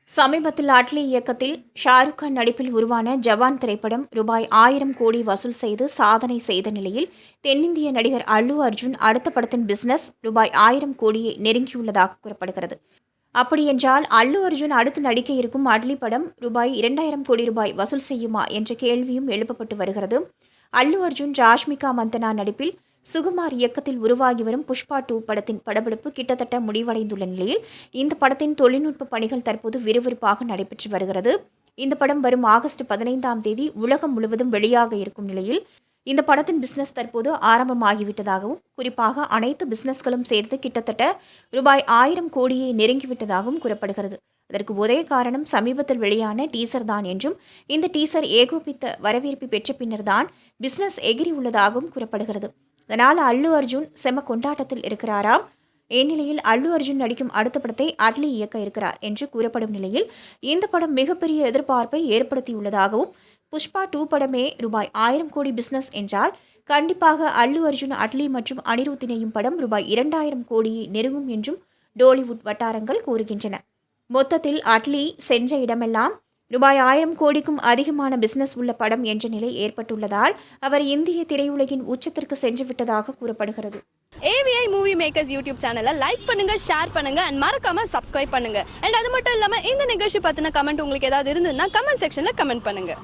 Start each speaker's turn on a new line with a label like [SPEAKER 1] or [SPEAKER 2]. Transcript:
[SPEAKER 1] சமீபத்தில் அட்லி இயக்கத்தில் ஷாருக் கான் நடிப்பில் உருவான ஜவான் திரைப்படம் ரூபாய் 1000 கோடி வசூல் செய்து சாதனை செய்த நிலையில் தென்னிந்திய நடிகர் அல்லு அர்ஜுன் அடுத்த படத்தின் பிசினஸ் ரூபாய் 1000 கோடியை நெருங்கியுள்ளதாக கூறப்படுகிறது. அப்படியென்றால் அல்லு அர்ஜுன் அடுத்து நடிக்க இருக்கும் அட்லி படம் ரூபாய் 2000 கோடி ரூபாய் வசூல் செய்யுமா என்ற கேள்வியும் எழுப்பப்பட்டு வருகிறது. அல்லு அர்ஜுன் ராஷ்மிகா மந்தனா நடிப்பில் சுகுமார் இயக்கத்தில் உருவாகி வரும் புஷ்பா 2 படத்தின் படப்பிடிப்பு கிட்டத்தட்ட முடிவடைந்துள்ள நிலையில் இந்த படத்தின் தொழில்நுட்ப பணிகள் தற்போது விறுவிறுப்பாக நடைபெற்று வருகிறது. இந்த படம் வரும் ஆகஸ்ட் 15ஆம் தேதி உலகம் முழுவதும் வெளியாக இருக்கும் நிலையில் இந்த படத்தின் பிசினஸ் தற்போது ஆரம்பமாகிவிட்டதாகவும் குறிப்பாக அனைத்து பிசினஸ்களும் சேர்த்து கிட்டத்தட்ட ரூபாய் 1000 கோடியை நெருங்கிவிட்டதாகவும் கூறப்படுகிறது. அதற்கு ஒரே காரணம் சமீபத்தில் வெளியான டீசர் தான் என்றும் இந்த டீசர் ஏகோபித்த வரவேற்பு பெற்ற பின்னர் தான் பிசினஸ் எகிரி உள்ளதாகவும் கூறப்படுகிறது. அதனால் அல்லு அர்ஜுன் செம கொண்டாட்டத்தில் இருக்கிறாராம். இந்நிலையில் அல்லு அர்ஜுன் நடிக்கும் அடுத்த படத்தை அட்லி இயக்க இருக்கிறார் என்று கூறப்படும் நிலையில் இந்த படம் மிகப்பெரிய எதிர்பார்ப்பை ஏற்படுத்தியுள்ளதாகவும் புஷ்பா 2 படமே ரூபாய் 1000 கோடி பிசினஸ் என்றால் கண்டிப்பாக அல்லு அர்ஜுன் அட்லி மற்றும் அனிருத் இணையும் படம் ரூபாய் 2000 கோடியை நெருங்கும் என்றும் டோலிவுட் வட்டாரங்கள் கூறுகின்றன. மொத்தத்தில் அட்லி சென்ற இடமெல்லாம் ரூபாய் 1000 கோடிக்கும் அதிகமான பிசினஸ் உள்ள படம் என்ற நிலை ஏற்பட்டுள்ளதால் அவர் இந்திய திரையுலகின் உச்சத்திற்கு சென்று விட்டதாக கூறப்படுகிறது.
[SPEAKER 2] AVI மூவி மேக்கர்ஸ் யூடியூப் சேனலை லைக் பண்ணுங்க, ஷேர் பண்ணுங்க அண்ட் மறக்காம சப்ஸ்கிரைப் பண்ணுங்க. அண்ட் அது மட்டும் இல்லாம இந்த நிகழ்ச்சி பத்தின கமெண்ட் உங்களுக்கு ஏதாவது இருந்ததுன்னா கமெண்ட் செக்ஷன்ல கமெண்ட் பண்ணுங்க.